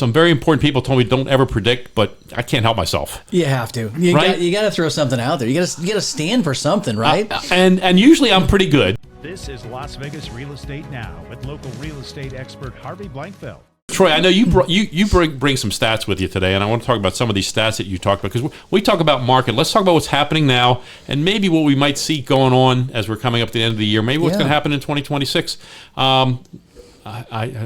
some very important people told me don't ever predict, but I can't help myself. You have to. You got to throw something out there. You got to stand for something, right? And usually I'm pretty good. This is Las Vegas Real Estate Now with local real estate expert Harvey Blankfeld. Troy, I know you bring some stats with you today, and I want to talk about some of these stats that you talked about, because we talk about market. Let's talk about what's happening now, and maybe what we might see going on as we're coming up to the end of the year. Maybe what's going to happen in 2026.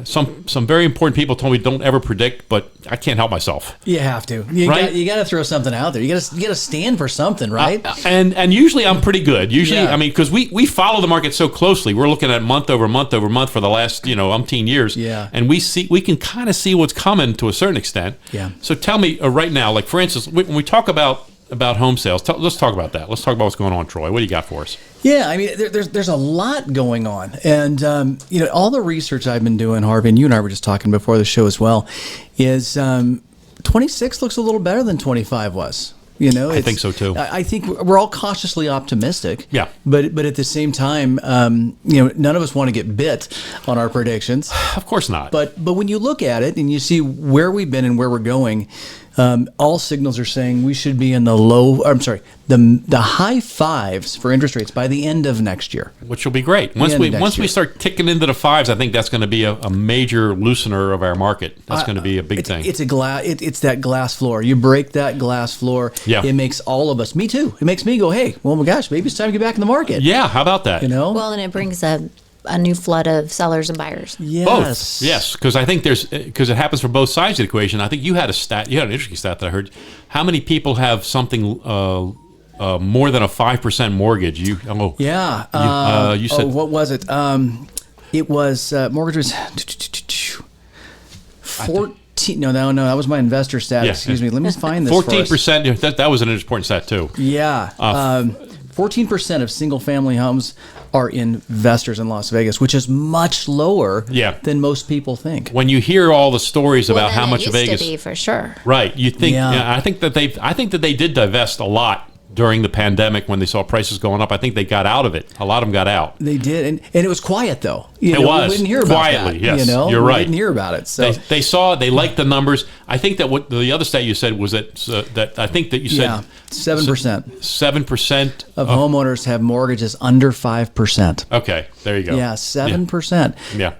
Some very important people told me don't ever predict, but I can't help myself. You have to. You got to throw something out there. You got to stand for something, right? And usually I'm pretty good. Usually, Yeah. I mean, because we follow the market so closely. We're looking at month over month over month for the last umpteen years. Yeah. And we can kind of see what's coming to a certain extent. Yeah. So tell me right now, like for instance, when we talk about home sales, let's talk about that. Let's talk about what's going on, Troy. What do you got for us? Yeah, I mean, there's a lot going on, and all the research I've been doing, Harvey, and you and I were just talking before the show as well, is 26 looks a little better than 25 was. I think so too. I think we're all cautiously optimistic. Yeah. But at the same time, none of us want to get bit on our predictions. Of course not. But when you look at it and you see where we've been and where we're going, all signals are saying we should be in the high fives for interest rates by the end of next year. Which will be great. Once we start ticking into the fives, I think that's going to be a major loosener of our market. That's going to be a big thing. It's that glass floor. You break that glass floor. Yeah. It makes all of us, me too. It makes me go, hey, well, my gosh, maybe it's time to get back in the market. Yeah, how about that? Well, and it brings a new flood of sellers and buyers. Yes. Both. Yes, because I think because it happens for both sides of the equation. I think you had an interesting stat that I heard. How many people have something more than a 5% mortgage? You said what was it? It was mortgage was 14. No, that was my investor stat. Yeah. Excuse me. Let me find this. 14%. That was an important stat too. Yeah. 14% of single-family homes are investors in Las Vegas, which is much lower than most people think. When you hear all the stories about how much Vegas Vegas, to be, for sure, right? You think? I think that they did divest a lot during the pandemic when they saw prices going up. I think they got out of it. A lot of them got out. They did, and it was quiet though. It was. We didn't hear about quietly. that. Yes, you're we right. Didn't hear about it. So they liked the numbers. I think that what the other stat you said was that 7%. 7% of homeowners have mortgages under 5%. Okay, there you go. Yeah, 7%. Yeah.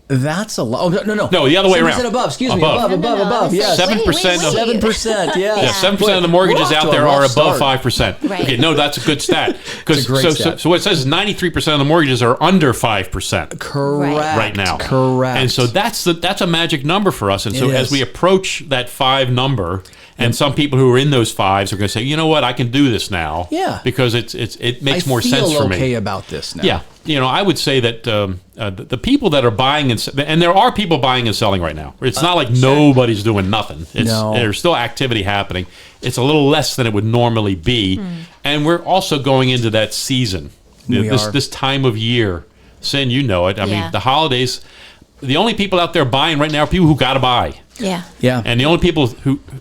That's a lot. Oh, no. No, the other way around. 7% above. Excuse me. Above. Yes. 7%. 7%. Yeah. 7% of the mortgages out there are above 5%. Right. Okay, no, that's a good stat. It's a great stat. So what it says is 93% of the mortgages are under 5%. Correct. Right now. Correct. And so that's a magic number for us. And so as we approach that 5 number, and some people who are in those 5s are going to say, you know what, I can do this now. Yeah. Because it makes more sense for me. I feel okay about this now. Yeah. I would say that the people that are buying and there are people buying and selling right now. It's not like nobody's doing nothing. There's still activity happening. It's a little less than it would normally be. And we're also going into that season, this time of year. Sin, you know it. I mean, the holidays, the only people out there buying right now are people who got to buy. Yeah. And the only people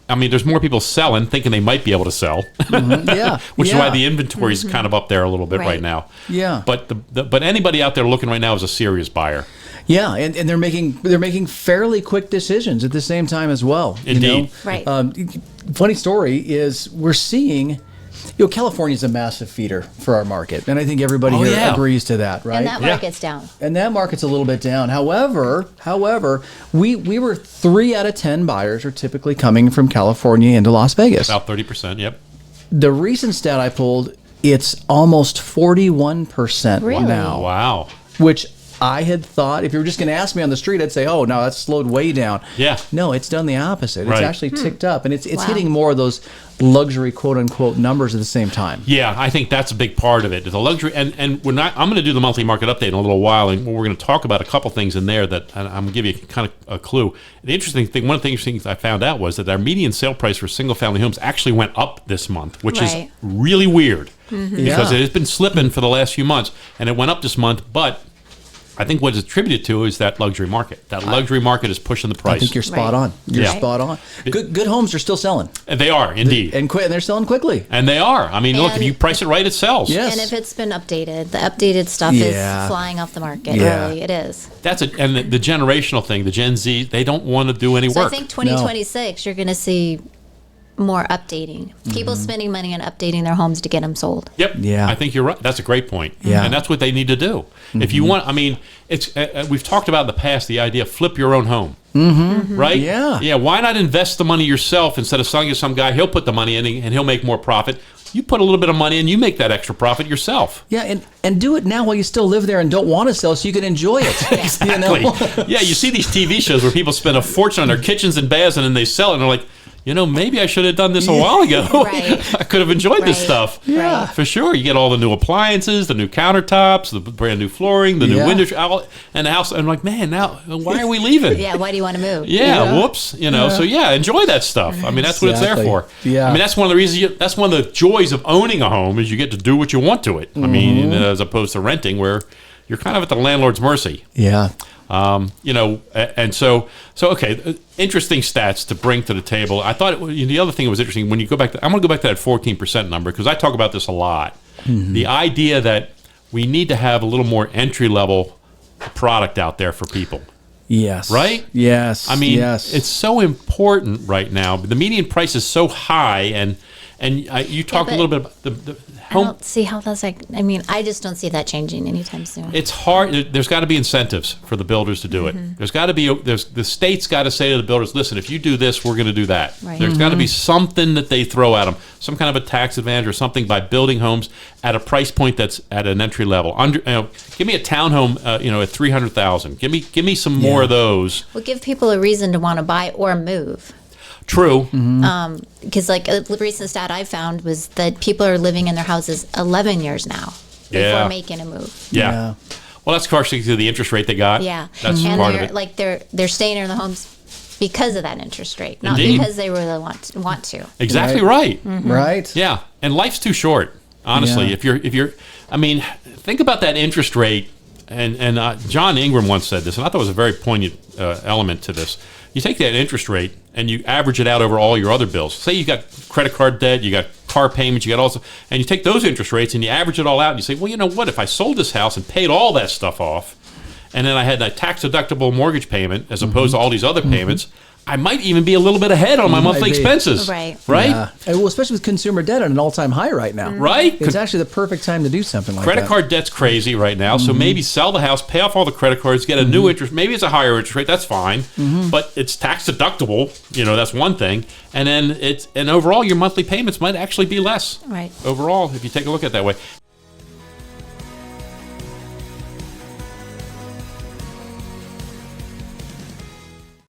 there's more people selling, thinking they might be able to sell. Yeah. Which is why the inventory is kind of up there a little bit right now. Yeah. But anybody out there looking right now is a serious buyer. Yeah, and they're making fairly quick decisions at the same time as well. Indeed. Right. Funny story is we're seeing. California is a massive feeder for our market, and I think everybody here agrees to that, right? And that market's down. And that market's a little bit down. However, we were 3 out of 10 buyers are typically coming from California into Las Vegas. About 30%, yep. The recent stat I pulled, it's almost 41% now. Wow. Which I had thought, if you were just going to ask me on the street, I'd say, oh, no, that's slowed way down. Yeah. No, it's done the opposite. Right. It's actually ticked up, and it's hitting more of those luxury quote-unquote numbers at the same time. Yeah, I think that's a big part of it. The luxury, and I'm going to do the monthly market update in a little while, and we're going to talk about a couple things in there that I'm going to give you kind of a clue. The interesting thing, one of the interesting things I found out was that our median sale price for single-family homes actually went up this month, which is really weird because it has been slipping for the last few months, and it went up this month, but I think what it's attributed to is that luxury market. That luxury market is pushing the price. I think you're spot on. You're spot on. Good homes are still selling. And they are, indeed. And they're selling quickly. And they are. I mean, look, if you price it right, it sells. Yes. And if it's been updated, the updated stuff is flying off the market. Really, it is. And the generational thing, the Gen Z, they don't want to do any work. So I think 2026, you're going to see more updating. People spending money on updating their homes to get them sold. Yep. Yeah. I think you're right. That's a great point. Yeah. And that's what they need to do. If you want, I mean, it's we've talked about in the past the idea of flip your own home. Right? Yeah. Yeah. Why not invest the money yourself instead of selling it to some guy? He'll put the money in and he'll make more profit. You put a little bit of money in, you make that extra profit yourself. Yeah, and do it now while you still live there and don't want to sell, so you can enjoy it. Exactly. You know? Yeah, you see these TV shows where people spend a fortune on their kitchens and baths and then they sell it and they're like, maybe I should have done this a while ago. Right. I could have enjoyed this stuff. Yeah. For sure. You get all the new appliances, the new countertops, the brand new flooring, the new windows, and the house. I'm like, man, now why are we leaving? Yeah, why do you want to move? Yeah, whoops. So enjoy that stuff. I mean, that's what it's there for. Yeah. I mean, that's one of the reasons. That's one of the joys of owning a home is you get to do what you want to it. I mean, as opposed to renting, where you're kind of at the landlord's mercy. Yeah. And so okay, interesting stats to bring to the table. I thought the other thing that was interesting when you go back I'm going to go back to that 14% number because I talk about this a lot. The idea that we need to have a little more entry level product out there for people. Yes. Right? Yes. I mean, yes. it's so important right now. The median price is so high, and you talked a little bit about the I don't see how that's I just don't see that changing anytime soon. It's hard. There's got to be incentives for the builders to do it. There's got to be. The state's got to say to the builders, listen, if you do this, we're going to do that. Right. There's got to be something that they throw at them, some kind of a tax advantage or something by building homes at a price point that's at an entry level. Give me a townhome, at $300,000. Give me some more of those. Well, give people a reason to want to buy or move. True. Because a recent stat I found was that people are living in their houses 11 years now before making a move. Yeah. Well, that's partially to the interest rate they got. Yeah. That's and part of it. They're staying in the homes because of that interest rate, not Indeed. because they really want to. Exactly right. Right. Yeah. And life's too short, honestly. Yeah. If you're, think about that interest rate. And John Ingram once said this, and I thought it was a very poignant element to this. You take that interest rate and you average it out over all your other bills. Say you got credit card debt, you got car payments, you got and you take those interest rates and you average it all out and you say, well, you know what? If I sold this house and paid all that stuff off, and then I had a tax-deductible mortgage payment as opposed to all these other payments, I might even be a little bit ahead on my monthly expenses. Right. Right? Yeah. And well, especially with consumer debt at an all-time high right now. Right? It's actually the perfect time to do something like that. Credit card debt's crazy right now, so maybe sell the house, pay off all the credit cards, get a new interest. Maybe it's a higher interest rate. That's fine, but it's tax deductible. That's one thing. And then overall, your monthly payments might actually be less. Right. Overall, if you take a look at it that way.